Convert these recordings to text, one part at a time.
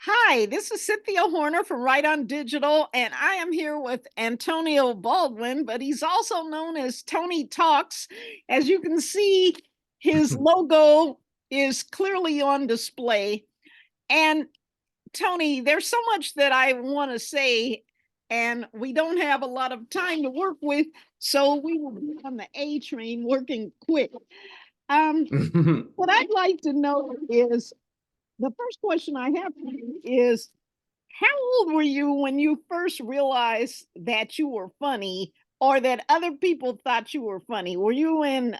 Hi, this is Cynthia Horner from Right on Digital, and I am here with Antonio Baldwin, but he's also known as Tony Talks. As you can see, his logo is clearly on display. And Tony, there's so much that I want to say, and we don't have a lot of time to work with, so we will be on the A train working quick. Um, what I'd like to know is the first question I have for you is how old were you when you first realized that you were funny or that other people thought you were funny? Were you in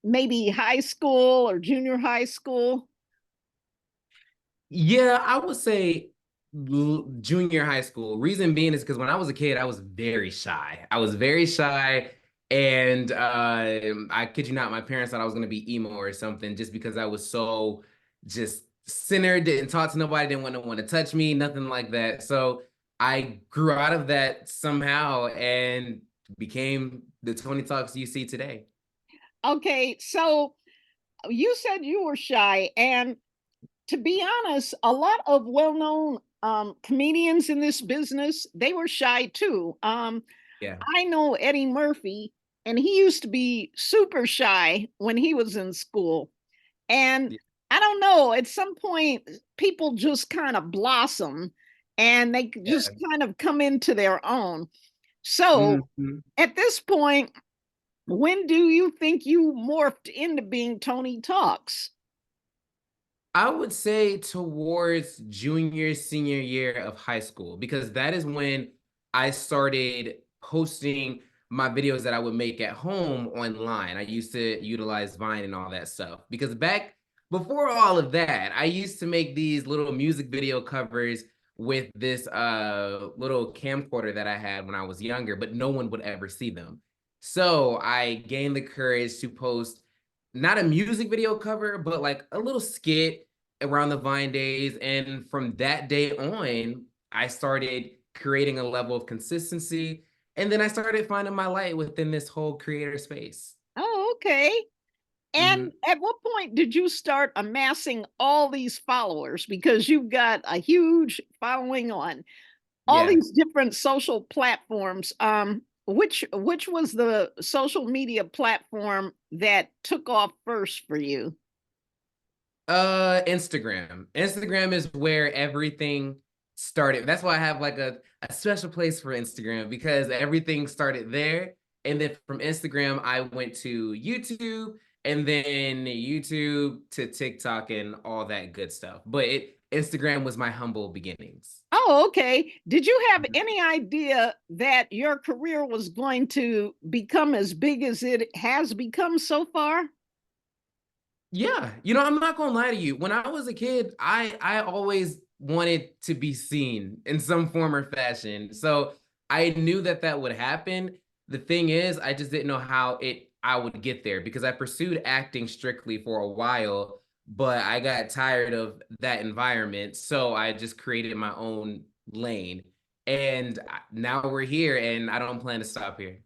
maybe high school or junior high school? Yeah, I would say junior high school. Reason being is because when I was a kid, I was very shy. I was very shy, and I kid you not, my parents thought I was gonna be emo or something just because I was so just centered, didn't talk to nobody, didn't want no one to touch me, nothing like that. So I grew out of that somehow and became the Tony Talks you see today. Okay, so you said you were shy, and to be honest, a lot of well-known comedians in this business, they were shy too. Yeah. I know Eddie Murphy, and he used to be super shy when he was in school. And I don't know, at some point, people just kind of blossom and they just Yeah. kind of come into their own. So Mhm. at this point, when do you think you morphed into being Tony Talks? I would say towards junior, senior year of high school, because that is when I started posting my videos that I would make at home online. I used to utilize Vine and all that stuff because back before all of that, I used to make these little music video covers with this little camcorder that I had when I was younger, but no one would ever see them. So I gained the courage to post not a music video cover, but like a little skit around the Vine days. And from that day on, I started creating a level of consistency. And then I started finding my light within this whole creator space. Oh, okay. And Mhm. at what point did you start amassing all these followers? Because you've got a huge following on all Yeah. these different social platforms. Which was the social media platform that took off first for you? Instagram. Instagram is where everything started. That's why I have like a special place for Instagram because everything started there. And then from Instagram, I went to YouTube and then YouTube to TikTok and all that good stuff. But Instagram was my humble beginnings. Oh, okay. Did you have any idea that your career was going to become as big as it has become so far? Yeah, I'm not gonna lie to you. When I was a kid, I always wanted to be seen in some form or fashion. So I knew that that would happen. The thing is, I just didn't know how it I would get there because I pursued acting strictly for a while, but I got tired of that environment, so I just created my own lane. And now we're here, and I don't plan to stop here.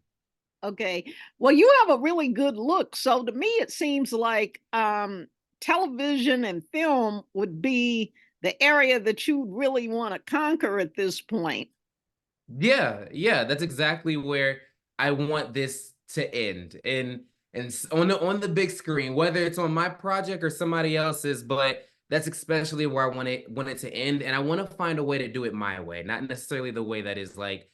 Okay. Well, you have a really good look. So to me, it seems like television and film would be the area that you really want to conquer at this point. Yeah, yeah, that's exactly where I want this to end. And on the big screen, whether it's on my project or somebody else's, but that's especially where I want it to end. And I want to find a way to do it my way, not necessarily the way that is like,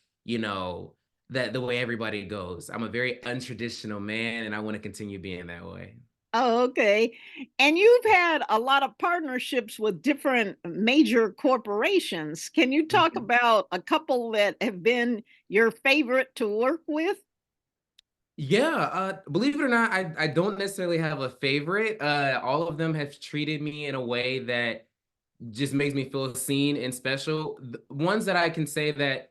that the way everybody goes. I'm a very untraditional man and I want to continue being that way. Oh, okay. And you've had a lot of partnerships with different major corporations. Can you talk Mhm. about a couple that have been your favorite to work with? Yeah, believe it or not, I don't necessarily have a favorite. All of them have treated me in a way that just makes me feel seen and special. The ones that I can say that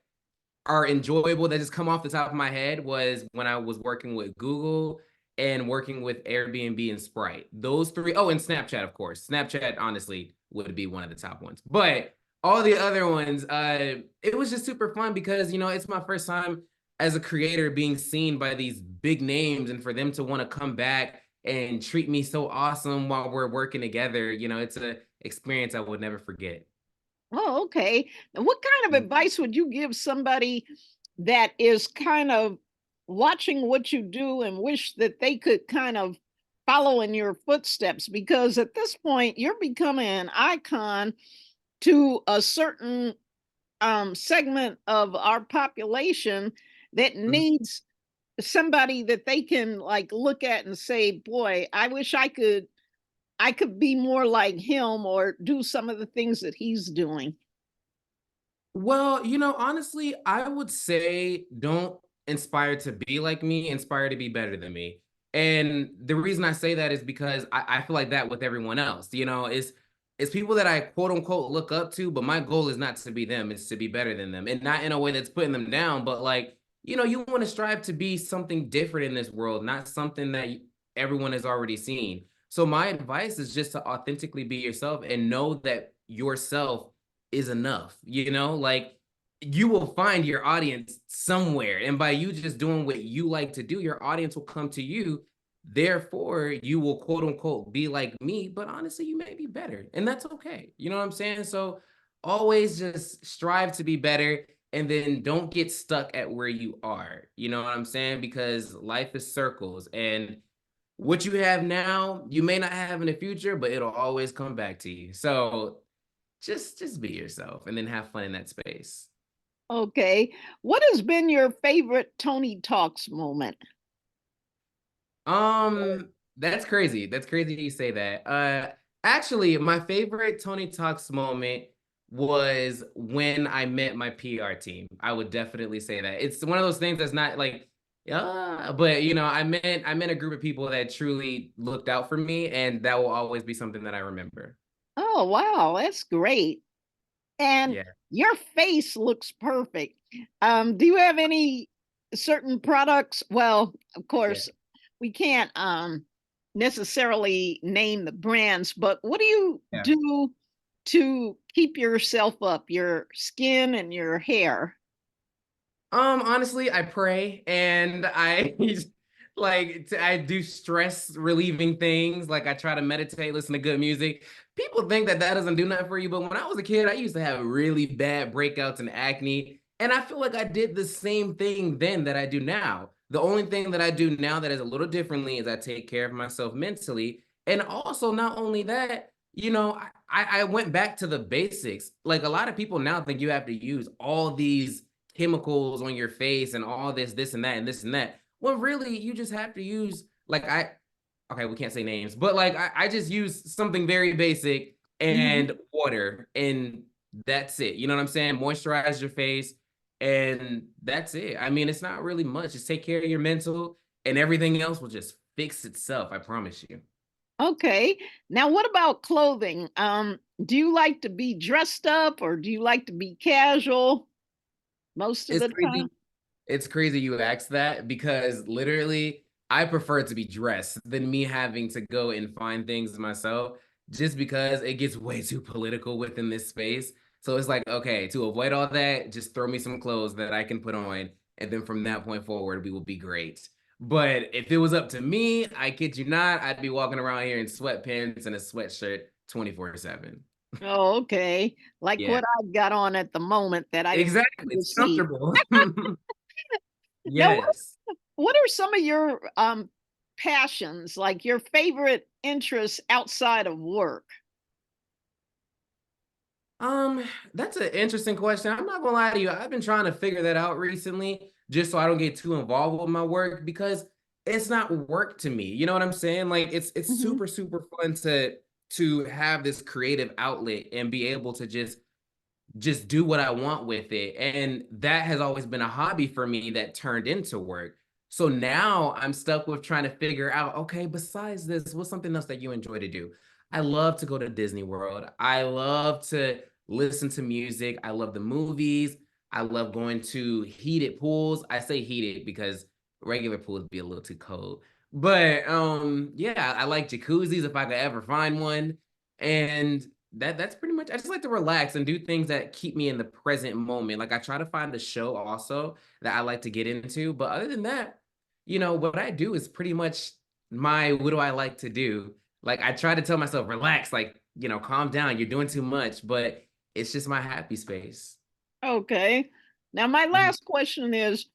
are enjoyable that just come off the top of my head was when I was working with Google and working with Airbnb and Sprite. Those three, oh, and Snapchat, of course. Snapchat, honestly, would be one of the top ones. But all the other ones, it was just super fun because, it's my first time as a creator being seen by these big names and for them to want to come back and treat me so awesome while we're working together, it's a experience I would never forget. Oh, okay. And what kind of advice would you give somebody that is kind of watching what you do and wish that they could kind of follow in your footsteps? Because at this point, you're becoming an icon to a certain segment of our population that Mhm. needs somebody that they can like look at and say, "Boy, I wish I could be more like him or do some of the things that he's doing." Well, honestly, I would say don't inspire to be like me, inspire to be better than me. And the reason I say that is because I feel like that with everyone else. It's people that I quote unquote look up to, but my goal is not to be them, it's to be better than them. And not in a way that's putting them down, but like, you want to strive to be something different in this world, not something that everyone has already seen. So my advice is just to authentically be yourself and know that yourself is enough, like you will find your audience somewhere. And by you just doing what you like to do, your audience will come to you. Therefore, you will quote unquote be like me, but honestly, you may be better. And that's okay. You know what I'm saying? So always just strive to be better and then don't get stuck at where you are. You know what I'm saying? Because life is circles and what you have now, you may not have in the future, but it'll always come back to you. So just be yourself and then have fun in that space. Okay. What has been your favorite Tony Talks moment? That's crazy. That's crazy you say that. Actually, my favorite Tony Talks moment was when I met my PR team. I would definitely say that. It's one of those things that's not like, but I met a group of people that truly looked out for me, and that will always be something that I remember. Oh, wow, that's great. And Yeah, your face looks perfect. Do you have any certain products? Well, of yeah, course, we can't necessarily name the brands, but what do you yeah. do to keep yourself up, your skin and your hair? Honestly, I pray and I I do stress relieving things. Like I try to meditate, listen to good music. People think that that doesn't do nothing for you, but when I was a kid, I used to have really bad breakouts and acne, and I feel like I did the same thing then that I do now. The only thing that I do now that is a little differently is I take care of myself mentally, and also not only that, I went back to the basics. Like a lot of people now think you have to use all these chemicals on your face and all this and that and this and that. Well, really, you just have to use okay, we can't say names, but like I just use something very basic Mhm. and water, and that's it. You know what I'm saying? Moisturize your face, and that's it. I mean, it's not really much. Just take care of your mental, and everything else will just fix itself. I promise you. Okay. Now, what about clothing? Do you like to be dressed up or do you like to be casual most of It's the time? crazy. It's crazy you asked that because literally I prefer to be dressed than me having to go and find things myself just because it gets way too political within this space. So it's like, okay, to avoid all that, just throw me some clothes that I can put on. And then from that point forward, we will be great. But if it was up to me, I kid you not, I'd be walking around here in sweatpants and a sweatshirt 24/7. Oh, okay. Like Yeah, what I've got on at the moment that I didn't want exactly. you to It's see. comfortable. Now, Yes. what are some of your passions, like your favorite interests outside of work? Um, that's an interesting question. I'm not gonna lie to you. I've been trying to figure that out recently, just so I don't get too involved with my work because it's not work to me. You know what I'm saying? Like it's Mhm. super fun to have this creative outlet and be able to just do what I want with it. And that has always been a hobby for me that turned into work. So now I'm stuck with trying to figure out, okay, besides this, what's something else that you enjoy to do? I love to go to Disney World. I love to listen to music. I love the movies. I love going to heated pools. I say heated because regular pools be a little too cold. But yeah, I like jacuzzis if I could ever find one. And that's pretty much I just like to relax and do things that keep me in the present moment. Like I try to find a show also that I like to get into, but other than that, what I do is pretty much my what do I like to do? Like I try to tell myself relax, like, calm down, you're doing too much, but it's just my happy space. Okay. Now, my Mhm. last question is,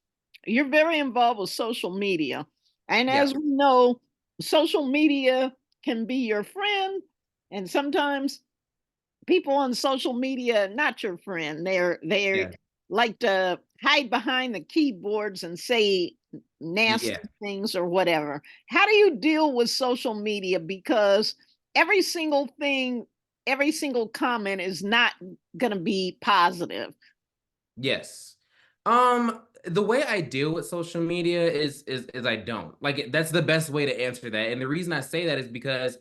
you're very involved with social media. And Yeah, as we know, social media can be your friend, and sometimes people on social media not your friend. They're yeah, like to hide behind the keyboards and say nasty yeah. things or whatever. How do you deal with social media? Because every single thing, every single comment is not going to be positive. Yes. The way I deal with social media is I don't. Like that's the best way to answer that. And the reason I say that is because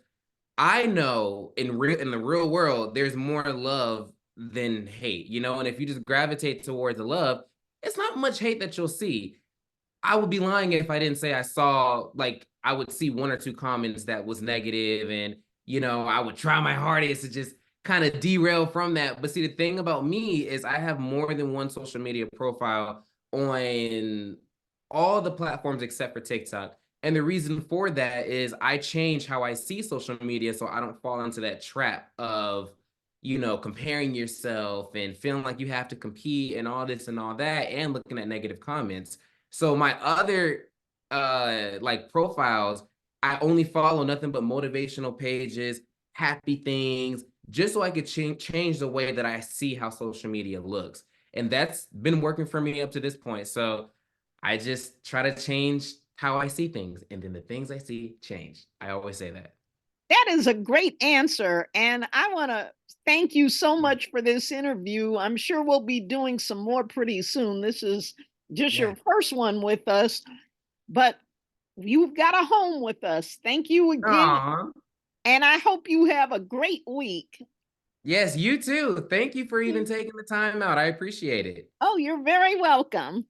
I know in the real world there's more love than hate, you know? And if you just gravitate towards the love, it's not much hate that you'll see. I would be lying if I didn't say I saw like I would see one or two comments that was negative and I would try my hardest to just kind of derail from that. But see, the thing about me is I have more than one social media profile on all the platforms except for TikTok. And the reason for that is I change how I see social media so I don't fall into that trap of comparing yourself and feeling like you have to compete and all this and all that and looking at negative comments. So my other like profiles, I only follow nothing but motivational pages, happy things, just so I could change the way that I see how social media looks. And that's been working for me up to this point. So I just try to change how I see things, and then the things I see change. I always say that. That is a great answer. And I want to thank you so Yeah. much for this interview. I'm sure we'll be doing some more pretty soon. This is just Yeah. your first one with us, but you've got a home with us. Thank you again. Aw. And I hope you have a great week. Yes, you too. Thank you for even taking the time out. I appreciate it. Oh, you're very welcome.